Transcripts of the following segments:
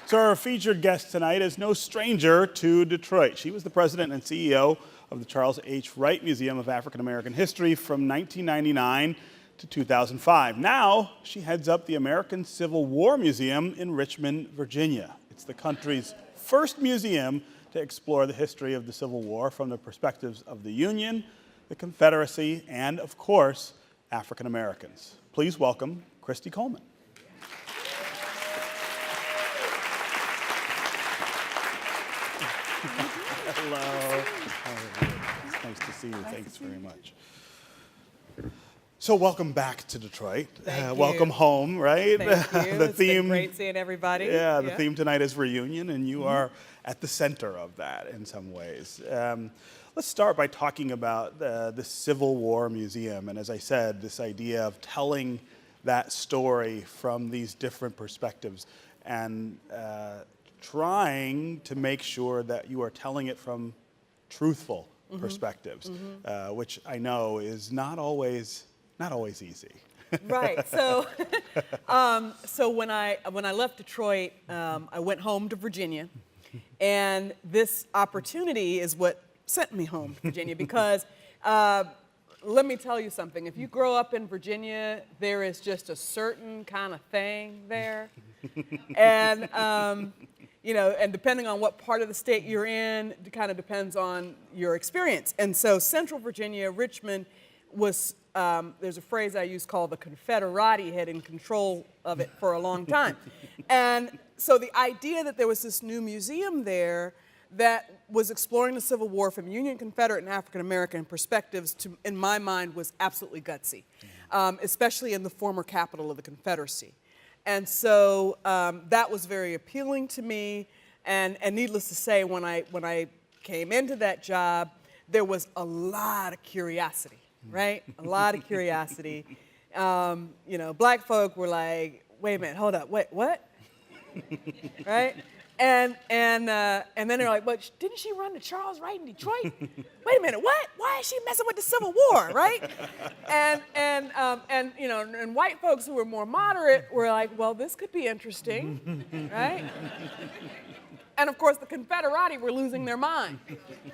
So our featured guest tonight is no stranger to Detroit. She was the president and CEO of the Charles H. Wright Museum of African American History from 1999 to 2005. Now, she heads up the American Civil War Museum in Richmond, Virginia. It's the country's first museum to explore the history of the Civil War from the perspectives of the Union, the Confederacy, and, of course, African Americans. Please welcome Christy Coleman. Hello. It's nice to see you. Thanks very much. So welcome back to Detroit. Welcome home, right? Thank you. It's been great seeing everybody. Yeah, the theme tonight is reunion, and you are at the center of that in some ways. Let's start by talking about the Civil War Museum, and as I said, this idea of telling that story from these different perspectives and trying to make sure that you are telling it from truthful perspectives, which I know is not always easy. Right. So, so when I left Detroit, I went home to Virginia, and this opportunity is what sent me home to Virginia because. Let me tell you something. If you grow up in Virginia, there is just a certain kind of thing there. And, you know, and depending on what part of the state you're in, it kind of depends on your experience. And so Central Virginia, Richmond, was, there's a phrase I use called the Confederati had in control of it for a long time. And so the idea that there was this new museum there that was exploring the Civil War from Union, Confederate, and African American perspectives, in my mind, was absolutely gutsy, especially in the former capital of the Confederacy. And so that was very appealing to me. And needless to say, when I came into that job, there was a lot of curiosity, right? A lot of curiosity. You know, black folk were like, "Wait a minute, hold up, wait, what?" Right? And then they're like, "But didn't she run to Charles Wright in Detroit? Wait a minute, what? Why is she messing with the Civil War, right?" And you know, and white folks who were more moderate were like, "Well, this could be interesting," right? And of course, the Confederati were losing their mind,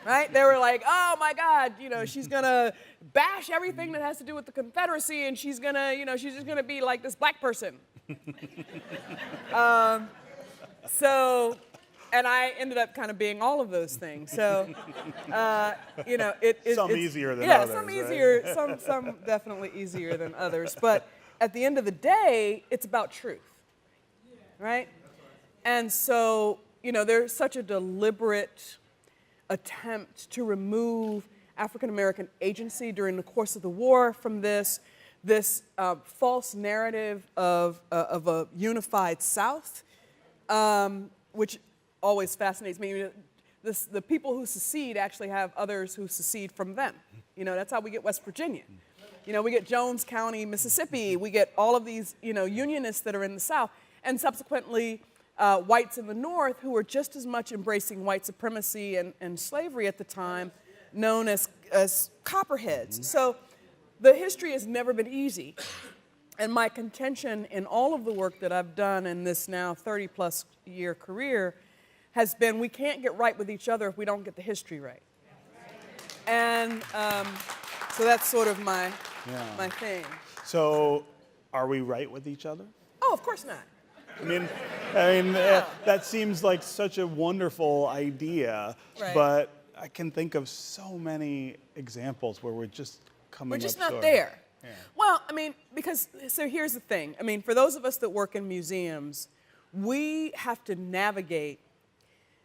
right? They were like, "Oh my God, you know, she's gonna bash everything that has to do with the Confederacy, and she's gonna, you know, she's just gonna be like this black person." So, and I ended up kind of being all of those things. So, you know, some it's easier than others. Yeah, some easier, right? some definitely easier than others. But at the end of the day, it's about truth, right? And so, you know, there's such a deliberate attempt to remove African American agency during the course of the war from this false narrative of a unified South. Which always fascinates me. The people who secede actually have others who secede from them. You know, that's how we get West Virginia. You know, we get Jones County, Mississippi. We get all of these, you know, Unionists that are in the South. And subsequently, whites in the North who were just as much embracing white supremacy and slavery at the time, known as Copperheads. So the history has never been easy. And my contention in all of the work that I've done in this now 30-plus year career has been we can't get right with each other if we don't get the history right. And so that's sort of my thing. So, are we right with each other? Oh, of course not. I mean, that seems like such a wonderful idea, Right. but I can think of so many examples where we're just coming up We're just short. not there. Yeah. Well, I mean, because, so here's the thing. I mean, for those of us that work in museums, we have to navigate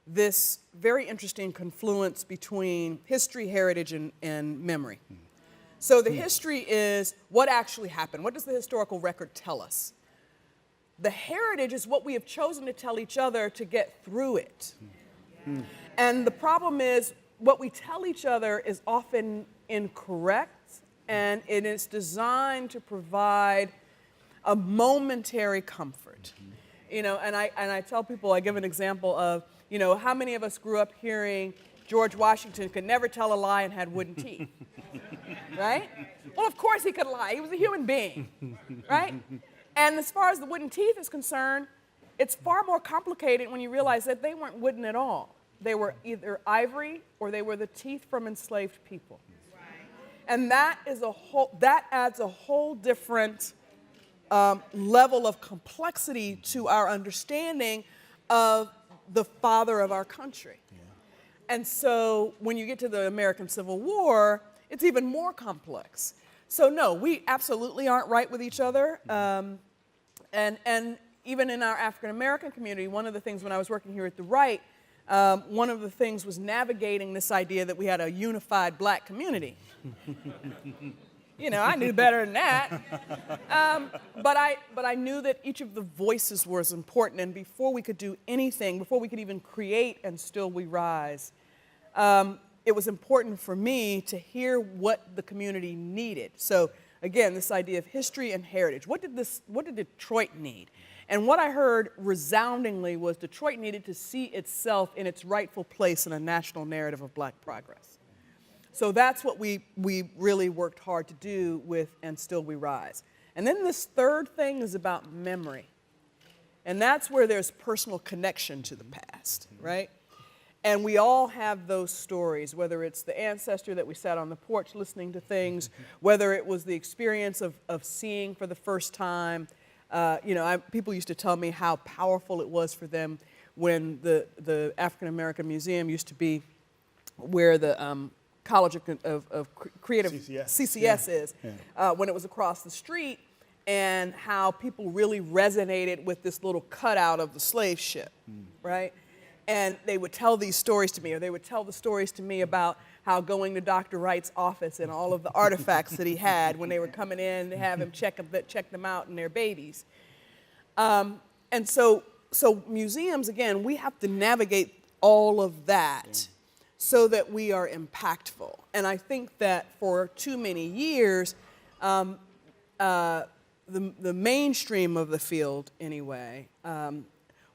this very interesting confluence between history, heritage, and memory. So the history is what actually happened. What does the historical record tell us? The heritage is what we have chosen to tell each other to get through it. And the problem is what we tell each other is often incorrect, and it is designed to provide a momentary comfort. You know, and I tell people, I give an example of, you know, how many of us grew up hearing George Washington could never tell a lie and had wooden teeth, right? Well, of course he could lie. He was a human being, right? And as far as the wooden teeth is concerned, it's far more complicated when you realize that they weren't wooden at all. They were either ivory or they were the teeth from enslaved people. Right. And that adds a whole different level of complexity to our understanding of the father of our country. Yeah. And so when you get to the American Civil War, it's even more complex. So no, we absolutely aren't right with each other. And even in our African American community, one of the things when I was working here at the Right, one of the things was navigating this idea that we had a unified black community. You know, I knew better than that. But I knew that each of the voices was important, and before we could do anything, before we could even create And Still We Rise, it was important for me to hear what the community needed. So again, this idea of history and heritage. What did Detroit need? And what I heard resoundingly was Detroit needed to see itself in its rightful place in a national narrative of black progress. So that's what we really worked hard to do with And Still We Rise. And then this third thing is about memory. And that's where there's personal connection to the past, right? And we all have those stories, whether it's the ancestor that we sat on the porch listening to things, whether it was the experience of seeing for the first time. People used to tell me how powerful it was for them when the African American Museum used to be where the College of Creative CCS is, when it was across the street, and how people really resonated with this little cutout of the slave ship, right? And they would tell these stories to me, or they would tell the stories to me about how going to Dr. Wright's office and all of the artifacts that he had when they were coming in to have him check them out and their babies. And so museums, again, we have to navigate all of that so that we are impactful. And I think that for too many years, the mainstream of the field, anyway,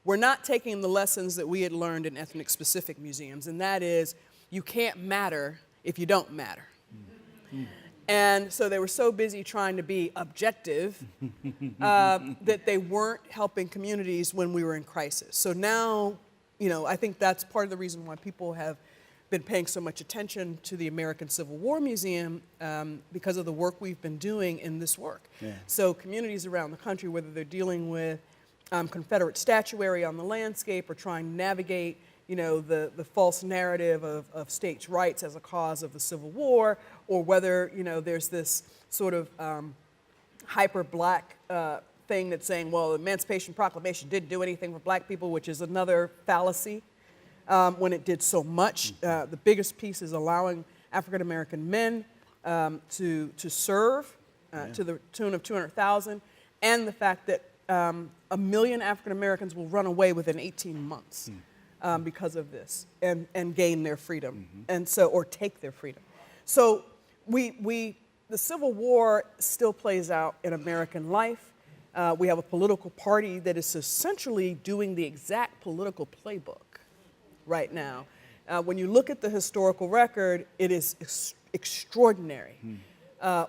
we're not taking the lessons that we had learned in ethnic-specific museums, and that is, you can't matter if you don't matter. And so they were so busy trying to be objective that they weren't helping communities when we were in crisis. So now, I think that's part of the reason why people have been paying so much attention to the American Civil War Museum, because of the work we've been doing in this work. Yeah. So communities around the country, whether they're dealing with Confederate statuary on the landscape or trying to navigate the false narrative of states' rights as a cause of the Civil War, or whether there's this sort of hyper-black thing that's saying, well, the Emancipation Proclamation didn't do anything for black people, which is another fallacy, when it did so much. The biggest piece is allowing African-American men to serve to the tune of 200,000, and the fact that 1 million African Americans will run away within 18 months because of this and gain their freedom, and so, or take their freedom. So the Civil War still plays out in American life. We have a political party that is essentially doing the exact political playbook right now. When you look at the historical record, it is extraordinary.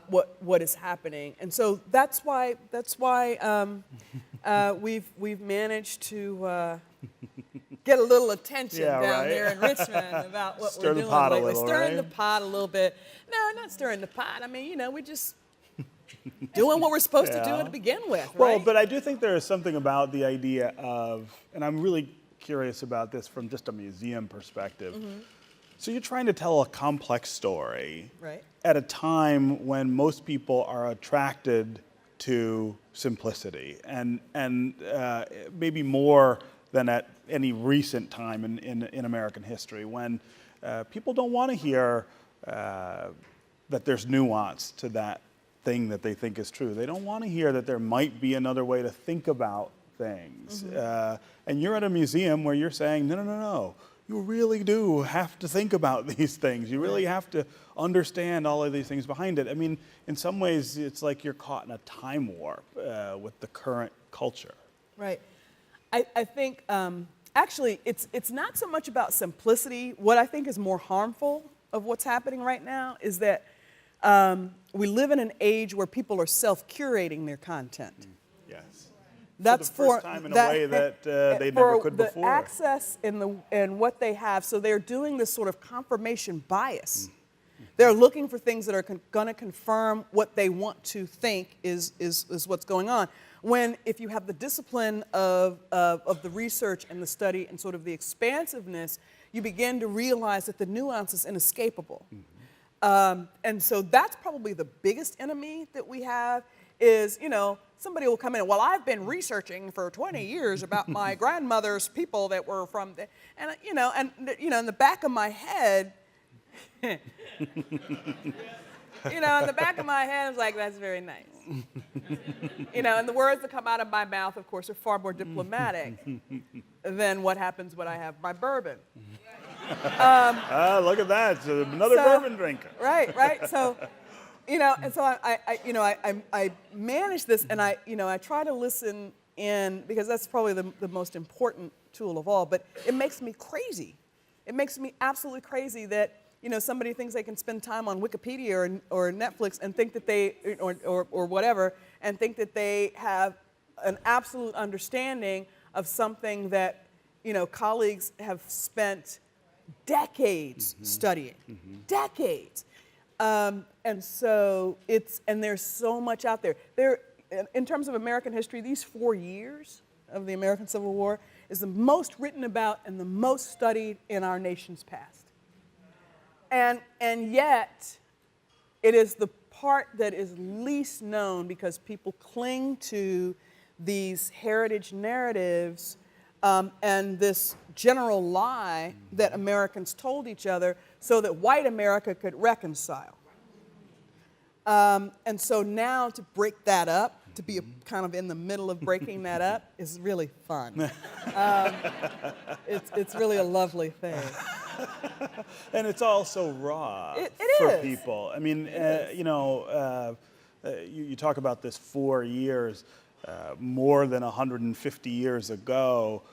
What is happening, and so that's why we've managed to get a little attention down there in Richmond about what we're doing lately. Stirring the pot a little bit. No, not stirring the pot. I mean, we're just doing what we're supposed to do to begin with. Well, right? But I do think there is something about the idea of, and I'm really curious about this from just a museum perspective. So you're trying to tell a complex story at a time when most people are attracted to simplicity, and maybe more than at any recent time in American history, when people don't want to hear that there's nuance to that thing that they think is true. They don't want to hear that there might be another way to think about things. And you're at a museum where you're saying, no. You really do have to think about these things. You really have to understand all of these things behind it. I mean, in some ways, it's like you're caught in a time warp with the current culture. Right. I think, actually, it's not so much about simplicity. What I think is more harmful of what's happening right now is that we live in an age where people are self-curating their content. Yes. That's for the first time in a way that they never could before. The access and what they have. So they're doing this sort of confirmation bias. They're looking for things that are going to confirm what they want to think is what's going on. When if you have the discipline of the research and the study and sort of the expansiveness, you begin to realize that the nuance is inescapable. And so that's probably the biggest enemy that we have is, you know, somebody will come in, well, I've been researching for 20 years about my grandmother's people that were from, and you know, in the back of my head, you know, in the back of my head, I was like, that's very nice. You know, and the words that come out of my mouth, of course, are far more diplomatic than what happens when I have my bourbon. Look at that, so another bourbon drinker. Right. So, you know, and so I manage this, and I try to listen in because that's probably the most important tool of all. But it makes me crazy. It makes me absolutely crazy that, you know, somebody thinks they can spend time on Wikipedia or Netflix and think that they, or whatever, and think that they have an absolute understanding of something that, you know, colleagues have spent decades studying, decades. And so there's so much out there. In terms of American history, these 4 years of the American Civil War is the most written about and the most studied in our nation's past. And yet, it is the part that is least known because people cling to these heritage narratives and this general lie that Americans told each other so that white America could reconcile. And so now to break that up, to be kind of in the middle of breaking that up is really fun. It's really a lovely thing. And it's also raw for people. I mean, you know, you talk about this 4 years, more than 150 years ago.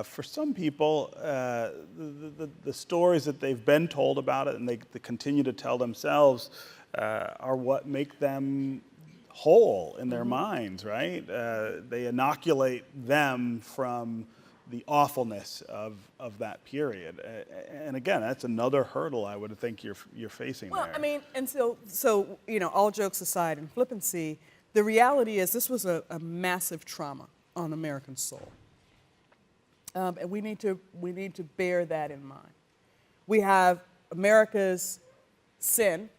For some people, the stories that they've been told about it and they continue to tell themselves are what make them whole in their minds, right? They inoculate them from the awfulness of that period. And again, that's another hurdle I would think you're facing there. Well, I mean, and so you know, all jokes aside and flippancy, the reality is this was a massive trauma on American soul. And we need to bear that in mind. We have America's sin,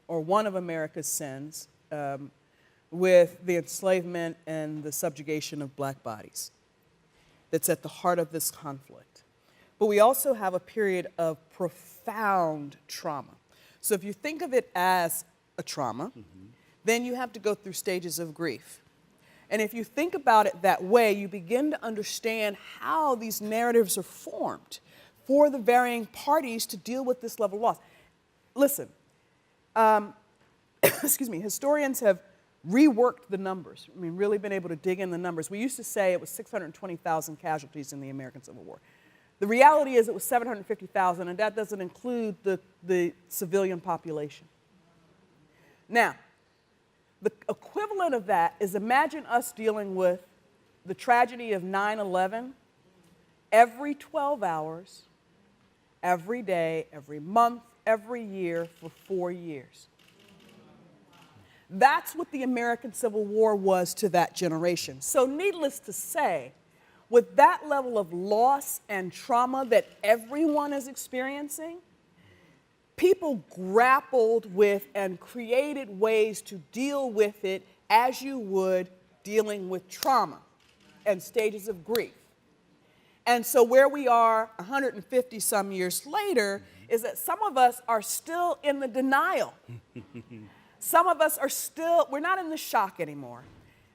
or one of America's sins, with the enslavement and the subjugation of black bodies that's at the heart of this conflict. But we also have a period of profound trauma. So if you think of it as a trauma, then you have to go through stages of grief. And if you think about it that way, you begin to understand how these narratives are formed for the varying parties to deal with this level of loss. Listen, excuse me, historians have reworked the numbers. I mean, really been able to dig in the numbers. We used to say it was 620,000 casualties in the American Civil War. The reality is it was 750,000, and that doesn't include the civilian population. Now, the equivalent of that is imagine us dealing with the tragedy of 9/11 every 12 hours, every day, every month, every year for 4 years. That's what the American Civil War was to that generation. So needless to say, with that level of loss and trauma that everyone is experiencing, people grappled with and created ways to deal with it as you would dealing with trauma and stages of grief. And so where we are 150 some years later is that some of us are still in the denial. Some of us are still, we're not in the shock anymore.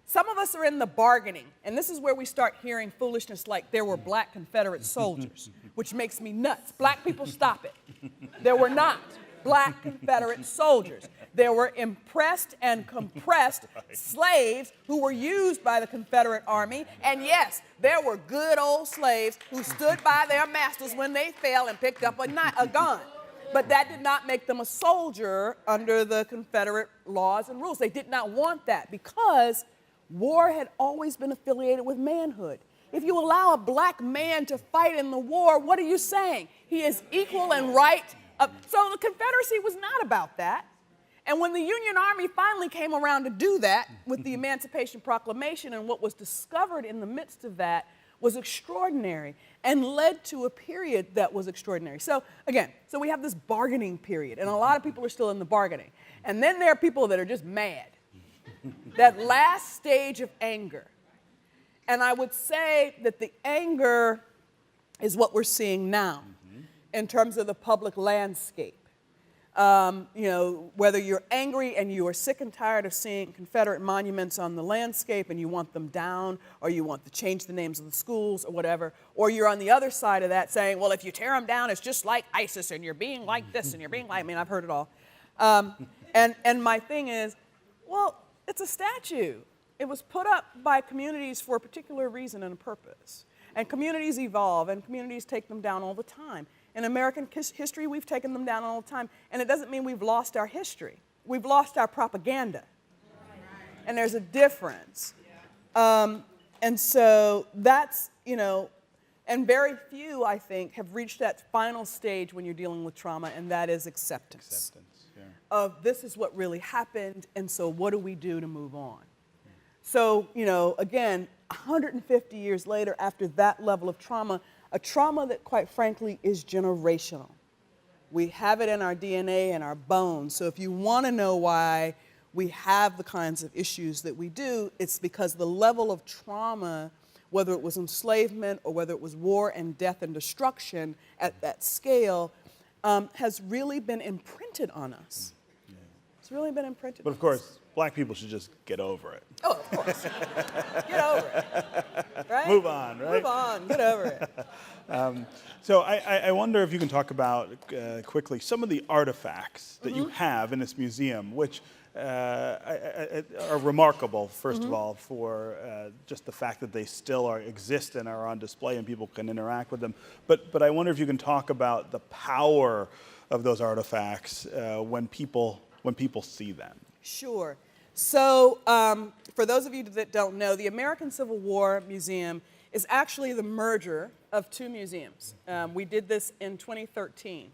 Some of us are in the bargaining, and this is where we start hearing foolishness like there were black Confederate soldiers, which makes me nuts. Black people, stop it. There were not black Confederate soldiers. There were impressed and compressed slaves who were used by the Confederate Army, and yes, there were good old slaves who stood by their masters when they fell and picked up a gun. But that did not make them a soldier under the Confederate laws and rules. They did not want that because war had always been affiliated with manhood. If you allow a black man to fight in the war, what are you saying? He is equal and right. So the Confederacy was not about that. And when the Union Army finally came around to do that with the Emancipation Proclamation, and what was discovered in the midst of that was extraordinary and led to a period that was extraordinary. So again, so we have this bargaining period, and a lot of people are still in the bargaining. And then there are people that are just mad. That last stage of anger. And I would say that the anger is what we're seeing now in terms of the public landscape. Whether you're angry and you are sick and tired of seeing Confederate monuments on the landscape and you want them down, or you want to change the names of the schools or whatever, or you're on the other side of that saying, well, if you tear them down, it's just like ISIS and you're being like this and you're being like, I mean, I've heard it all. And my thing is, well, it's a statue. It was put up by communities for a particular reason and a purpose. And communities evolve, and communities take them down all the time. In American history, we've taken them down all the time. And it doesn't mean we've lost our history. We've lost our propaganda. And there's a difference. And so that's, and very few, I think, have reached that final stage when you're dealing with trauma, and that is acceptance. Of this is what really happened, and so what do we do to move on? So, again, 150 years later, after that level of trauma, a trauma that, quite frankly, is generational. We have it in our DNA and our bones. So if you want to know why we have the kinds of issues that we do, it's because the level of trauma, whether it was enslavement or whether it was war and death and destruction at that scale, has really been imprinted on us. It's really been imprinted. But of course, black people should just get over it. Oh, of course. Get over it. Right? Move on, right? Move on. Get over it. So I wonder if you can talk about quickly some of the artifacts that you have in this museum, which are remarkable, first of all, for just the fact that they still exist and are on display and people can interact with them. But I wonder if you can talk about the power of those artifacts when people see them. Sure. So for those of you that don't know, the American Civil War Museum is actually the merger of two museums. We did this in 2013.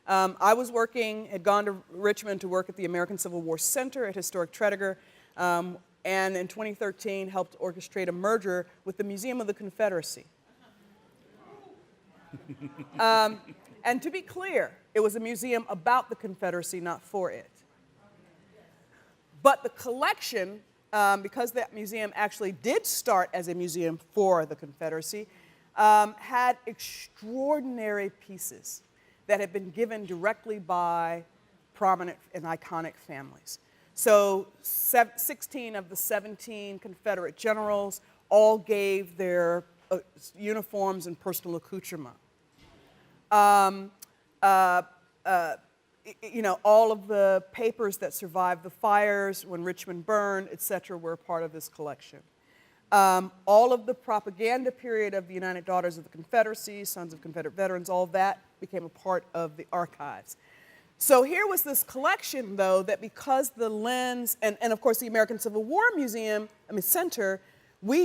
I had gone to Richmond to work at the American Civil War Center at Historic Tredegar, and in 2013 helped orchestrate a merger with the Museum of the Confederacy. And to be clear, it was a museum about the Confederacy, not for it. But the collection, because that museum actually did start as a museum for the Confederacy, had extraordinary pieces that had been given directly by prominent and iconic families. So 16 of the 17 Confederate generals all gave their uniforms and personal accoutrement. All of the papers that survived the fires when Richmond burned, et cetera, were a part of this collection. All of the propaganda period of the United Daughters of the Confederacy, Sons of Confederate Veterans, all that became a part of the archives. So here was this collection, though, that because the lens, and of course the American Civil War Center,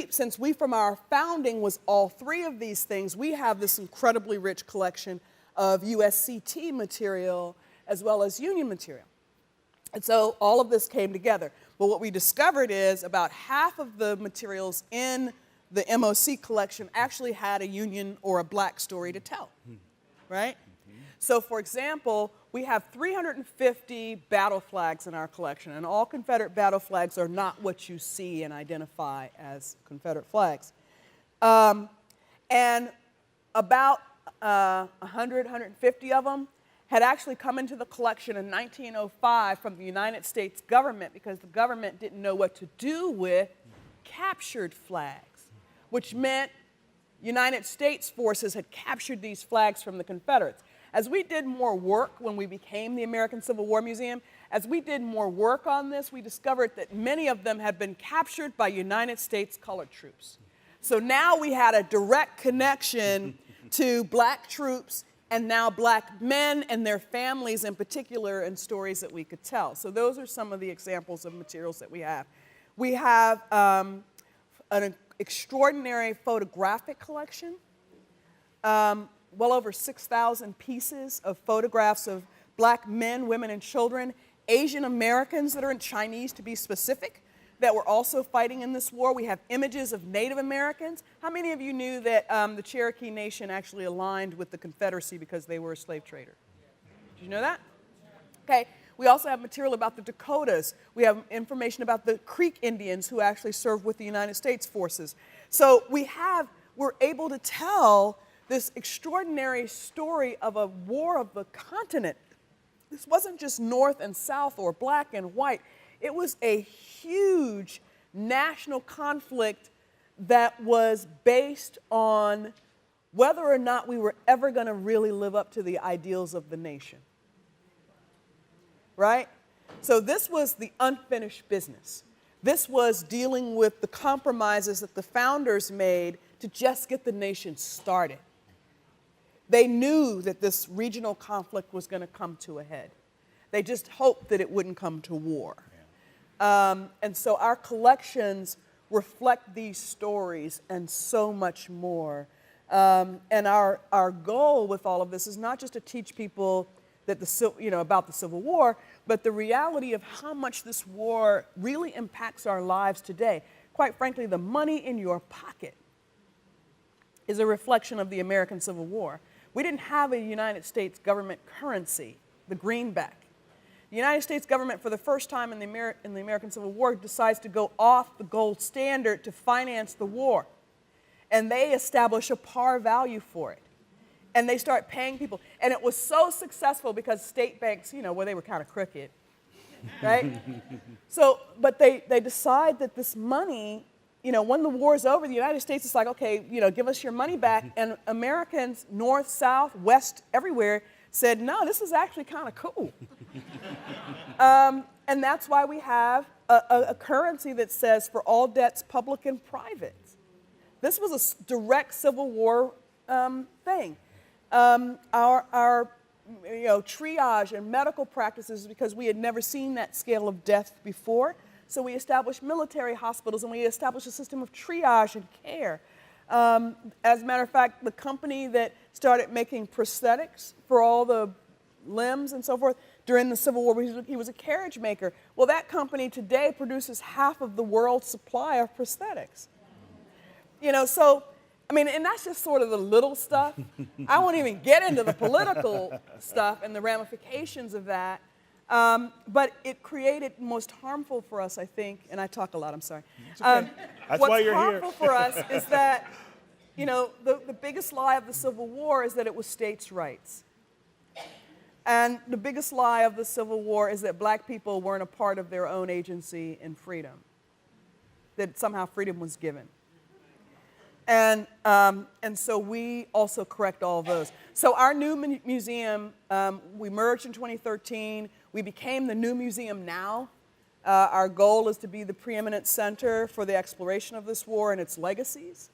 since we from our founding was all three of these things, we have this incredibly rich collection of USCT material as well as Union material. And so all of this came together. But what we discovered is about half of the materials in the MOC collection actually had a Union or a black story to tell, right? So for example, we have 350 battle flags in our collection, and all Confederate battle flags are not what you see and identify as Confederate flags. And about 100, 150 of them had actually come into the collection in 1905 from the United States government because the government didn't know what to do with captured flags, which meant United States forces had captured these flags from the Confederates. As we did more work when we became the American Civil War Museum, as we did more work on this, we discovered that many of them had been captured by United States colored troops. So now we had a direct connection to black troops and now black men and their families in particular, and stories that we could tell. So those are some of the examples of materials that we have. We have an extraordinary photographic collection, well over 6,000 pieces of photographs of black men, women, and children, Asian Americans that are in Chinese to be specific, that were also fighting in this war. We have images of Native Americans. How many of you knew that the Cherokee Nation actually aligned with the Confederacy because they were a slave trader? Did you know that? Okay. We also have material about the Dakotas. We have information about the Creek Indians who actually served with the United States forces. So we're able to tell this extraordinary story of a war of the continent. This wasn't just North and South or black and white. It was a huge national conflict that was based on whether or not we were ever going to really live up to the ideals of the nation. Right? So this was the unfinished business. This was dealing with the compromises that the founders made to just get the nation started. They knew that this regional conflict was going to come to a head. They just hoped that it wouldn't come to war. And so our collections reflect these stories and so much more. And our goal with all of this is not just to teach people that about the Civil War, but the reality of how much this war really impacts our lives today. Quite frankly, the money in your pocket is a reflection of the American Civil War. We didn't have a United States government currency, the greenback. The United States government, for the first time in the American Civil War, decides to go off the gold standard to finance the war. And they establish a par value for it. And they start paying people. And it was so successful because state banks, they were kind of crooked, right? But they decide that this money, when the war is over, the United States is like, okay, give us your money back. And Americans, north, south, west, everywhere, said, no, this is actually kind of cool. And that's why we have a currency that says for all debts, public and private. This was a direct Civil War thing. Our triage and medical practices, because we had never seen that scale of death before. So we established military hospitals and we established a system of triage and care. As a matter of fact, the company that started making prosthetics for all the limbs and so forth during the Civil War, he was a carriage maker. Well, that company today produces half of the world's supply of prosthetics. And that's just sort of the little stuff. I won't even get into the political stuff and the ramifications of that. But it created most harmful for us, I think, and I talk a lot, I'm sorry. It's okay. That's why you're here. What's harmful for us is that, the biggest lie of the Civil War is that it was states' rights. And the biggest lie of the Civil War is that black people weren't a part of their own agency and freedom, that somehow freedom was given. And so we also correct all of those. So our new museum, we merged in 2013. We became the new museum now. Our goal is to be the preeminent center for the exploration of this war and its legacies.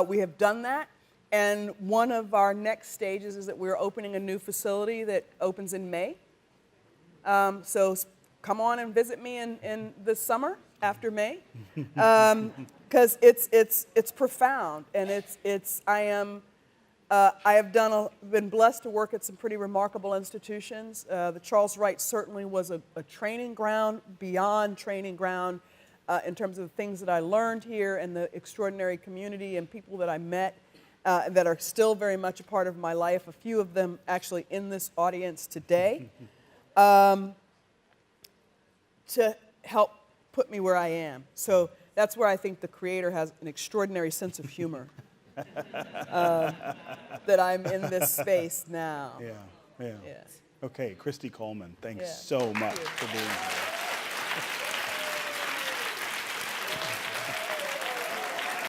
We have done that. And one of our next stages is that we're opening a new facility that opens in May. So come on and visit me in the summer after May. Because it's profound, and I have been blessed to work at some pretty remarkable institutions. The Charles Wright certainly was a training ground, beyond training ground, in terms of the things that I learned here and the extraordinary community and people that I met that are still very much a part of my life. A few of them actually in this audience today, to help put me where I am. So that's where I think the Creator has an extraordinary sense of humor, that I'm in this space now. Yeah. Yeah. Okay, Christy Coleman, thanks so much for being here.